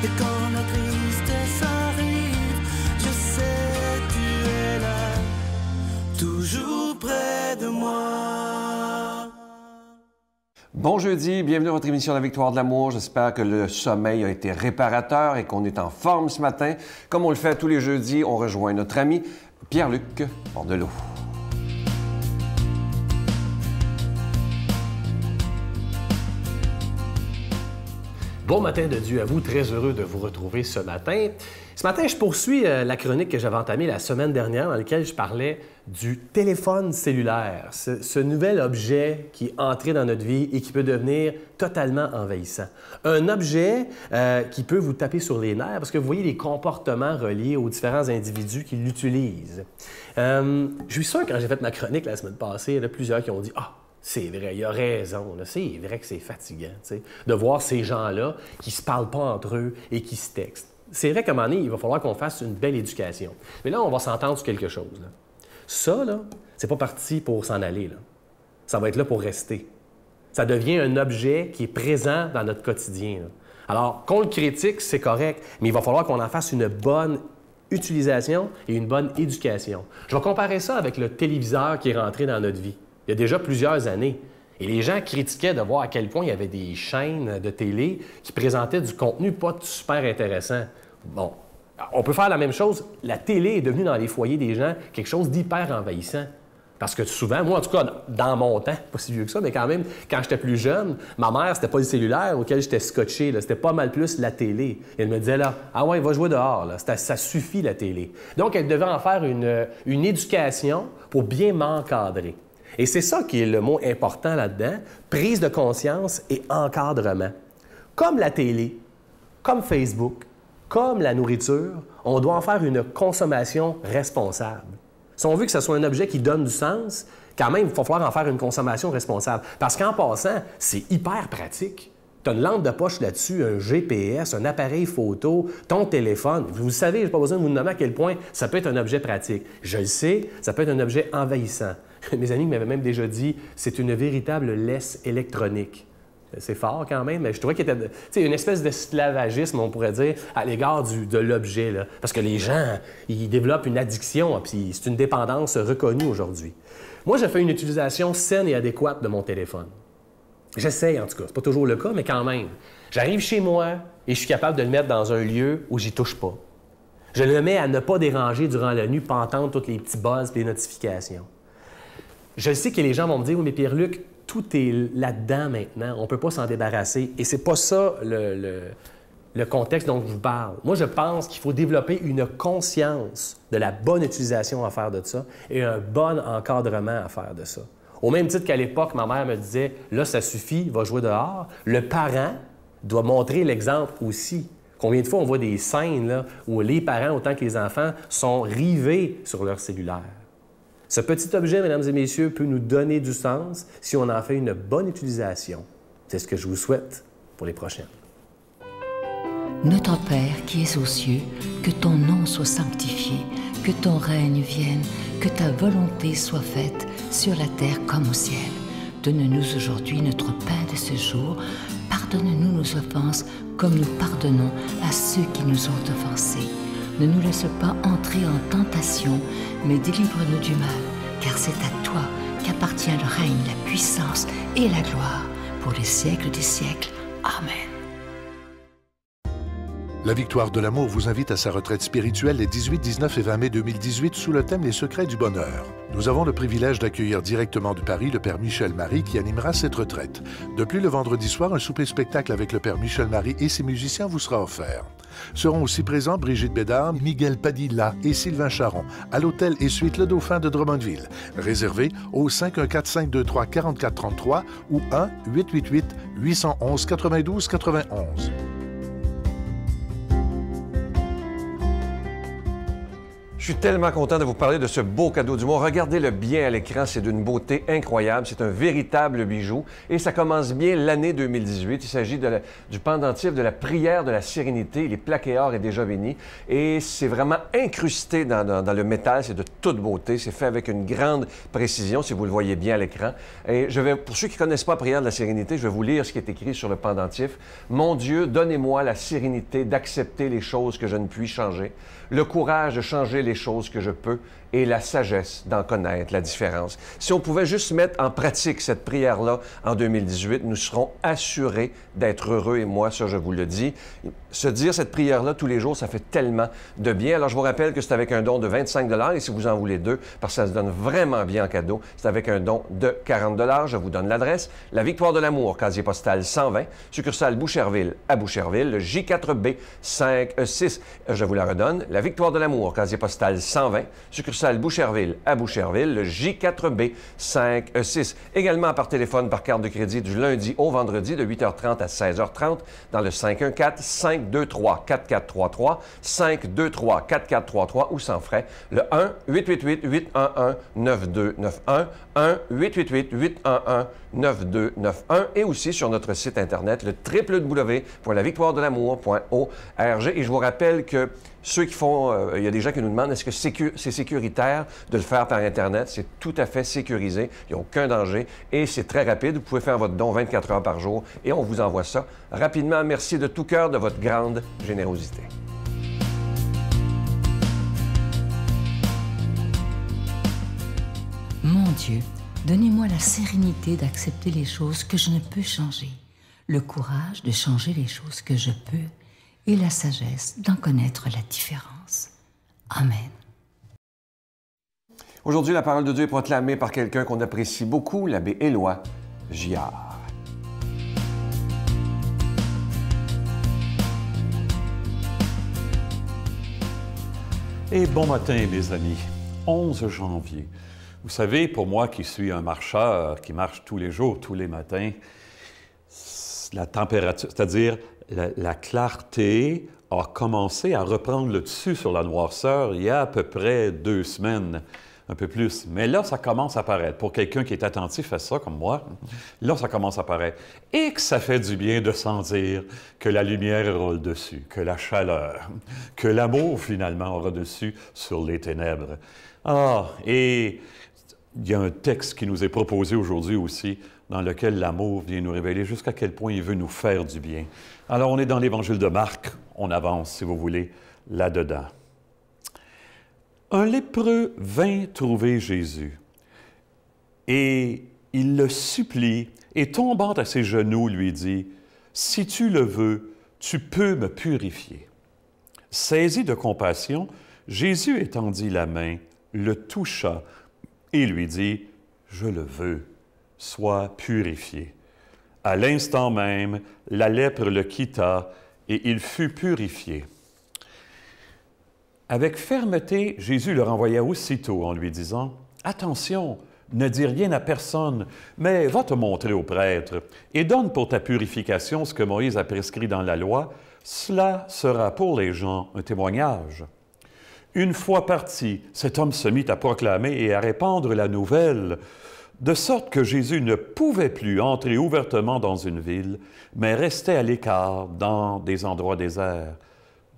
Et quand la tristesse arrive, je sais tu es là, toujours près de moi. Bon jeudi, bienvenue à votre émission La Victoire de l'amour. J'espère que le sommeil a été réparateur et qu'on est en forme ce matin. Comme on le fait tous les jeudis, on rejoint notre ami Pierre-Luc Bordelot. Bon matin de Dieu à vous, très heureux de vous retrouver ce matin. Ce matin, je poursuis la chronique que j'avais entamée la semaine dernière dans laquelle je parlais du téléphone cellulaire, ce nouvel objet qui est entré dans notre vie et qui peut devenir totalement envahissant. Un objet qui peut vous taper sur les nerfs parce que vous voyez les comportements reliés aux différents individus qui l'utilisent. Je suis sûr, quand j'ai fait ma chronique la semaine passée, il y en a plusieurs qui ont dit « Ah! » C'est vrai, il a raison. C'est vrai que c'est fatigant de voir ces gens-là qui ne se parlent pas entre eux et qui se textent. C'est vrai qu'à un moment donné, il va falloir qu'on fasse une belle éducation. Mais là, on va s'entendre sur quelque chose. Là. Ça, là, c'est pas parti pour s'en aller. Là. Ça va être là pour rester. Ça devient un objet qui est présent dans notre quotidien. Là. Alors, qu'on le critique, c'est correct, mais il va falloir qu'on en fasse une bonne utilisation et une bonne éducation. Je vais comparer ça avec le téléviseur qui est rentré dans notre vie. Il y a déjà plusieurs années. Et les gens critiquaient de voir à quel point il y avait des chaînes de télé qui présentaient du contenu pas super intéressant. Bon, on peut faire la même chose. La télé est devenue dans les foyers des gens quelque chose d'hyper envahissant. Parce que souvent, moi en tout cas, dans mon temps, pas si vieux que ça, mais quand même, quand j'étais plus jeune, ma mère, c'était pas le cellulaire auquel j'étais scotché, c'était pas mal plus la télé. Et elle me disait là, « Ah ouais, va jouer dehors, là. Ça suffit la télé. » Donc, elle devait en faire une éducation pour bien m'encadrer. Et c'est ça qui est le mot important là-dedans, prise de conscience et encadrement. Comme la télé, comme Facebook, comme la nourriture, on doit en faire une consommation responsable. Si on veut que ce soit un objet qui donne du sens, quand même, il va falloir en faire une consommation responsable. Parce qu'en passant, c'est hyper pratique. Tu as une lampe de poche là-dessus, un GPS, un appareil photo, ton téléphone. Vous savez, je n'ai pas besoin de vous nommer à quel point ça peut être un objet pratique. Je le sais, ça peut être un objet envahissant. Mes amis m'avaient même déjà dit « c'est une véritable laisse électronique ». C'est fort quand même, mais je trouvais qu'il y était une espèce d'esclavagisme, on pourrait dire, à l'égard de l'objet. Là. Parce que les gens, ils développent une addiction, puis c'est une dépendance reconnue aujourd'hui. Moi, je fais une utilisation saine et adéquate de mon téléphone. J'essaie, en tout cas. C'est pas toujours le cas, mais quand même. J'arrive chez moi et je suis capable de le mettre dans un lieu où j'y touche pas. Je le mets à ne pas déranger durant la nuit, pas entendre tous les petits buzz et les notifications. Je sais que les gens vont me dire « Oui, mais Pierre-Luc, tout est là-dedans maintenant. On ne peut pas s'en débarrasser. » Et c'est pas ça le contexte dont je vous parle. Moi, je pense qu'il faut développer une conscience de la bonne utilisation à faire de ça et un bon encadrement à faire de ça. Au même titre qu'à l'époque, ma mère me disait « Là, ça suffit, va jouer dehors », le parent doit montrer l'exemple aussi. Combien de fois on voit des scènes là, où les parents, autant que les enfants, sont rivés sur leur cellulaire. Ce petit objet, mesdames et messieurs, peut nous donner du sens si on en fait une bonne utilisation. C'est ce que je vous souhaite pour les prochaines. Notre Père qui es aux cieux, que ton nom soit sanctifié, que ton règne vienne, que ta volonté soit faite sur la terre comme au ciel. Donne-nous aujourd'hui notre pain de ce jour. Pardonne-nous nos offenses comme nous pardonnons à ceux qui nous ont offensés. Ne nous laisse pas entrer en tentation, mais délivre-nous du mal, car c'est à toi qu'appartient le règne, la puissance et la gloire pour les siècles des siècles. Amen. La Victoire de l'amour vous invite à sa retraite spirituelle les 18, 19 et 20 mai 2018 sous le thème « Les secrets du bonheur ». Nous avons le privilège d'accueillir directement de Paris le Père Michel Marie qui animera cette retraite. De plus, le vendredi soir, un souper-spectacle avec le Père Michel Marie et ses musiciens vous sera offert. Seront aussi présents Brigitte Bédard, Miguel Padilla et Sylvain Charon à l'hôtel et suite Le Dauphin de Drummondville. Réservé au 514-523-4433 ou 1-888-811-92-91. Je suis tellement content de vous parler de ce beau cadeau du mois. Regardez-le bien à l'écran, c'est d'une beauté incroyable. C'est un véritable bijou et ça commence bien l'année 2018. Il s'agit du pendentif de la prière de la sérénité. Il est plaqué or et déjà béni et c'est vraiment incrusté dans le métal. C'est de toute beauté. C'est fait avec une grande précision, si vous le voyez bien à l'écran. Et pour ceux qui ne connaissent pas la prière de la sérénité, je vais vous lire ce qui est écrit sur le pendentif. « Mon Dieu, donnez-moi la sérénité d'accepter les choses que je ne puis changer, le courage de changer les choses que je peux et la sagesse d'en connaître la différence. » Si on pouvait juste mettre en pratique cette prière-là en 2018, nous serons assurés d'être heureux et moi, ça, je vous le dis. Se dire cette prière-là tous les jours, ça fait tellement de bien. Alors, je vous rappelle que c'est avec un don de 25 $ et si vous en voulez deux, parce que ça se donne vraiment bien en cadeau, c'est avec un don de 40 $. Je vous donne l'adresse. La Victoire de l'amour, casier postal 120, succursale Boucherville à Boucherville, le J4B 56. Je vous la redonne. La Victoire de l'amour, casier postal 120, succursale Boucherville à Boucherville, le J4B 56. Également par téléphone, par carte de crédit du lundi au vendredi de 8h30 à 16h30 dans le 514-523-4433, 523-4433 ou sans frais, le 1-888-811-9291, 1-888-811-9291 et aussi sur notre site Internet, le www.lavictoiredelamour.org. Et je vous rappelle que ceux qui font, il y a des gens qui nous demandent est-ce que c'est sécuritaire de le faire par Internet? C'est tout à fait sécurisé, il n'y a aucun danger et c'est très rapide. Vous pouvez faire votre don 24 heures par jour et on vous envoie ça rapidement. Merci de tout cœur de votre grande générosité. Mon Dieu, donnez-moi la sérénité d'accepter les choses que je ne peux changer, le courage de changer les choses que je peux et la sagesse d'en connaître la différence. Amen. Aujourd'hui, la parole de Dieu est proclamée par quelqu'un qu'on apprécie beaucoup, l'abbé Éloi Giard. Et bon matin, mes amis. 11 janvier. Vous savez, pour moi qui suis un marcheur, qui marche tous les jours, tous les matins, la température, c'est-à-dire la clarté a commencé à reprendre le dessus sur la noirceur il y a à peu près 2 semaines, un peu plus. Mais là, ça commence à paraître. Pour quelqu'un qui est attentif à ça, comme moi, là, ça commence à paraître. Et que ça fait du bien de sentir que la lumière aura le dessus, que la chaleur, que l'amour, finalement, aura dessus sur les ténèbres. Ah, et il y a un texte qui nous est proposé aujourd'hui aussi, dans lequel l'amour vient nous révéler jusqu'à quel point il veut nous faire du bien. Alors, on est dans l'Évangile de Marc. On avance, si vous voulez, là-dedans. Un lépreux vint trouver Jésus et il le supplie et tombant à ses genoux, lui dit, « Si tu le veux, tu peux me purifier. » Saisi de compassion, Jésus étendit la main, le toucha et lui dit, « Je le veux, sois purifié. » À l'instant même, la lèpre le quitta et il fut purifié. Avec fermeté, Jésus le renvoya aussitôt en lui disant, « Attention, ne dis rien à personne, mais va te montrer au prêtre et donne pour ta purification ce que Moïse a prescrit dans la loi. Cela sera pour les gens un témoignage. » Une fois parti, cet homme se mit à proclamer et à répandre la nouvelle, de sorte que Jésus ne pouvait plus entrer ouvertement dans une ville, mais restait à l'écart dans des endroits déserts.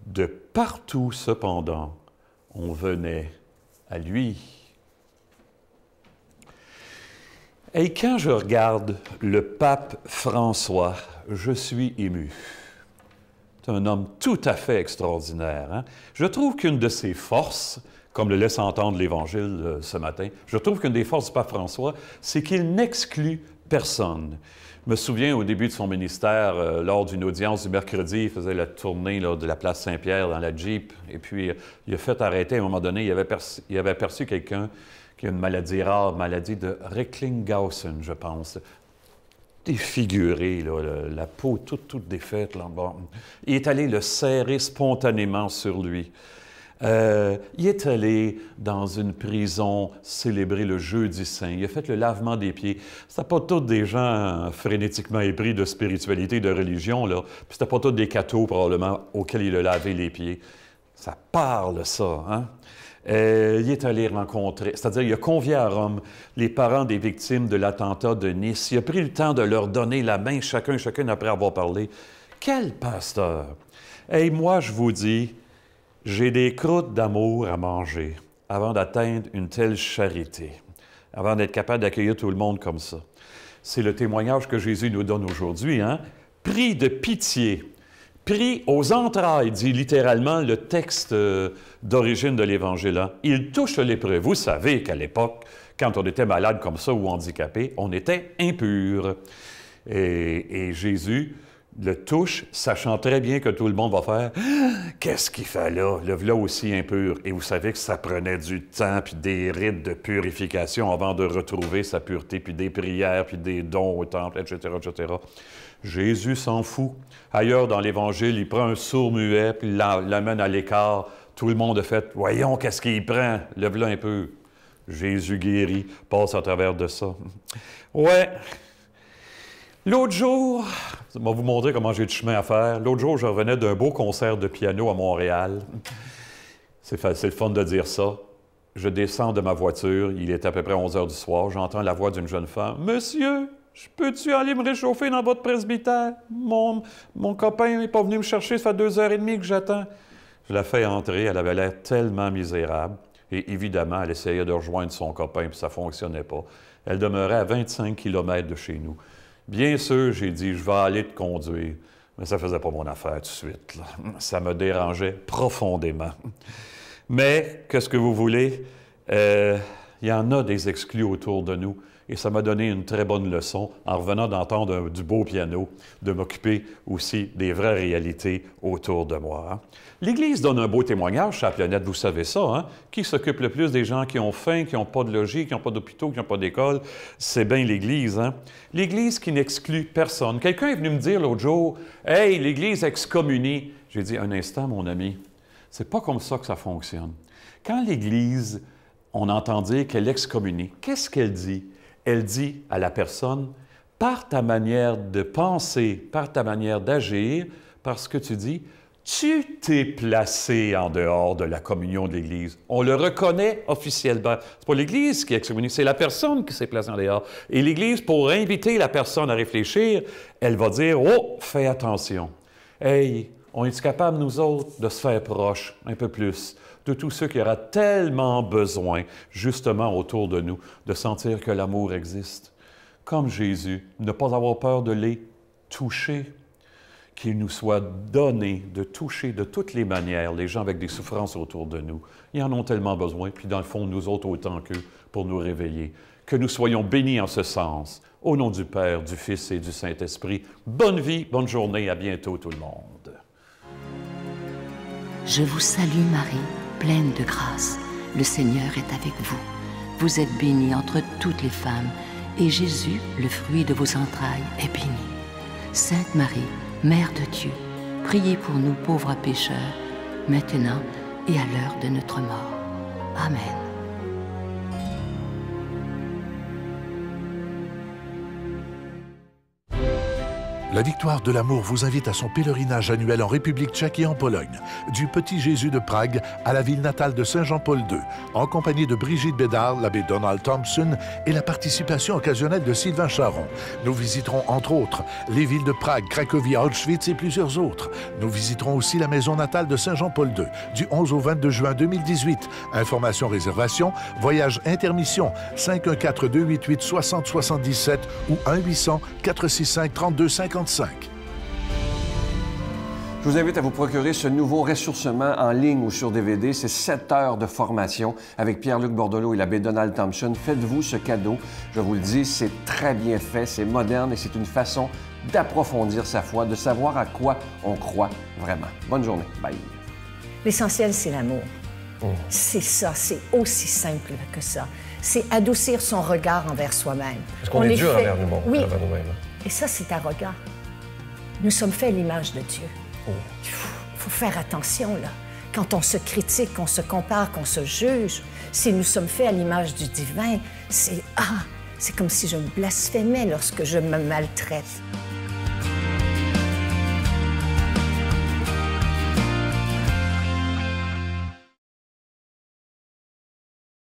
De partout, cependant, on venait à lui. Et quand je regarde le pape François, je suis ému. C'est un homme tout à fait extraordinaire. Hein? Je trouve qu'une de ses forces, comme le laisse entendre l'Évangile ce matin, je trouve qu'une des forces du pape François, c'est qu'il n'exclut personne. Je me souviens, au début de son ministère, lors d'une audience du mercredi, il faisait la tournée là, de la place Saint-Pierre dans la Jeep, et puis il a fait arrêter à un moment donné, il avait aperçu quelqu'un qui a une maladie rare, maladie de Recklinghausen, je pense. Défiguré, là, la peau toute défaite. Là, bon. Il est allé le serrer spontanément sur lui. Il est allé dans une prison célébrer le jeudi saint. Il a fait le lavement des pieds. C'était pas tous des gens frénétiquement épris de spiritualité, de religion, là. Puis c'était pas tous des cathos, probablement, auxquels il a lavé les pieds. Ça parle, ça, hein? Il est allé rencontrer, c'est-à-dire il a convié à Rome les parents des victimes de l'attentat de Nice. Il a pris le temps de leur donner la main, chacune après avoir parlé. Quel pasteur! Et moi, je vous dis, j'ai des croûtes d'amour à manger avant d'atteindre une telle charité, avant d'être capable d'accueillir tout le monde comme ça. C'est le témoignage que Jésus nous donne aujourd'hui, hein? Pris de pitié, pris aux entrailles, dit littéralement le texte d'origine de l'Évangile. Hein? Il touche le lépreux. Vous savez qu'à l'époque, quand on était malade comme ça ou handicapé, on était impur. Et Jésus le touche, sachant très bien que tout le monde va faire « Qu'est-ce qu'il fait là? Le voilà aussi impur. » Et vous savez que ça prenait du temps, puis des rites de purification avant de retrouver sa pureté, puis des prières, puis des dons au temple, etc., etc. Jésus s'en fout. Ailleurs dans l'Évangile, il prend un sourd-muet, puis l'amène à l'écart. Tout le monde a fait « Voyons, qu'est-ce qu'il prend? Le voilà impur. » Jésus guérit, passe à travers de ça. Ouais. L'autre jour, je vais vous montrer comment j'ai du chemin à faire. L'autre jour, je revenais d'un beau concert de piano à Montréal. C'est le fun de dire ça. Je descends de ma voiture, il est à peu près 11 heures du soir, j'entends la voix d'une jeune femme. « Monsieur, peux-tu aller me réchauffer dans votre presbytère? Mon copain n'est pas venu me chercher, ça fait 2h30 que j'attends. » Je la fais entrer, elle avait l'air tellement misérable. Et évidemment, elle essayait de rejoindre son copain, puis ça ne fonctionnait pas. Elle demeurait à 25 km de chez nous. Bien sûr, j'ai dit, je vais aller te conduire. Mais ça ne faisait pas mon affaire tout de suite, là. Ça me dérangeait profondément. Mais, qu'est-ce que vous voulez? Il y en a des exclus autour de nous. Et ça m'a donné une très bonne leçon, en revenant d'entendre du beau piano, de m'occuper aussi des vraies réalités autour de moi. Hein? L'Église donne un beau témoignage sur la planète, vous savez ça. Hein? Qui s'occupe le plus des gens qui ont faim, qui n'ont pas de logis, qui n'ont pas d'hôpitaux, qui n'ont pas d'école? C'est bien l'Église. Hein? L'Église qui n'exclut personne. Quelqu'un est venu me dire l'autre jour, « Hey, l'Église excommunie. » J'ai dit, un instant, mon ami, c'est pas comme ça que ça fonctionne. Quand l'Église, on entend dire qu'elle excommunie, qu'est-ce qu'elle dit? Elle dit à la personne, par ta manière de penser, par ta manière d'agir, parce que tu dis, tu t'es placé en dehors de la communion de l'Église. On le reconnaît officiellement. C'est pas l'Église qui excommunie, c'est la personne qui s'est placée en dehors. Et l'Église, pour inviter la personne à réfléchir, elle va dire, oh, fais attention. Hey, on est capable, nous autres, de se faire proche un peu plus de tous ceux qui auraient tellement besoin, justement autour de nous, de sentir que l'amour existe. Comme Jésus, ne pas avoir peur de les toucher, qu'il nous soit donné de toucher de toutes les manières les gens avec des souffrances autour de nous. Ils en ont tellement besoin, puis dans le fond, nous autres autant qu'eux, pour nous réveiller. Que nous soyons bénis en ce sens. Au nom du Père, du Fils et du Saint-Esprit. Bonne vie, bonne journée, à bientôt tout le monde. Je vous salue Marie, pleine de grâce. Le Seigneur est avec vous. Vous êtes bénie entre toutes les femmes, et Jésus, le fruit de vos entrailles, est béni. Sainte Marie, Mère de Dieu, priez pour nous pauvres pécheurs, maintenant et à l'heure de notre mort. Amen. La Victoire de l'amour vous invite à son pèlerinage annuel en République tchèque et en Pologne, du Petit Jésus de Prague à la ville natale de Saint-Jean-Paul II, en compagnie de Brigitte Bédard, l'abbé Donald Thompson et la participation occasionnelle de Sylvain Charon. Nous visiterons entre autres les villes de Prague, Cracovie, Auschwitz et plusieurs autres. Nous visiterons aussi la maison natale de Saint-Jean-Paul II, du 11 au 22 juin 2018. Informations, réservations, voyage intermission, 514-288-6077 ou 1-800-465-3250. Je vous invite à vous procurer ce nouveau ressourcement en ligne ou sur DVD. C'est 7 heures de formation avec Pierre-Luc Bordelot et l'abbé Donald Thompson. Faites-vous ce cadeau. Je vous le dis, c'est très bien fait, c'est moderne et c'est une façon d'approfondir sa foi, de savoir à quoi on croit vraiment. Bonne journée. Bye. L'essentiel, c'est l'amour. C'est ça, c'est aussi simple que ça. C'est adoucir son regard envers soi-même. Parce qu'on est dur envers nous-mêmes. Oui. Et ça, c'est arrogant. Nous sommes faits à l'image de Dieu. Il faut faire attention, là. Quand on se critique, qu'on se compare, qu'on se juge, si nous sommes faits à l'image du divin, c'est comme si je me blasphémais lorsque je me maltraite.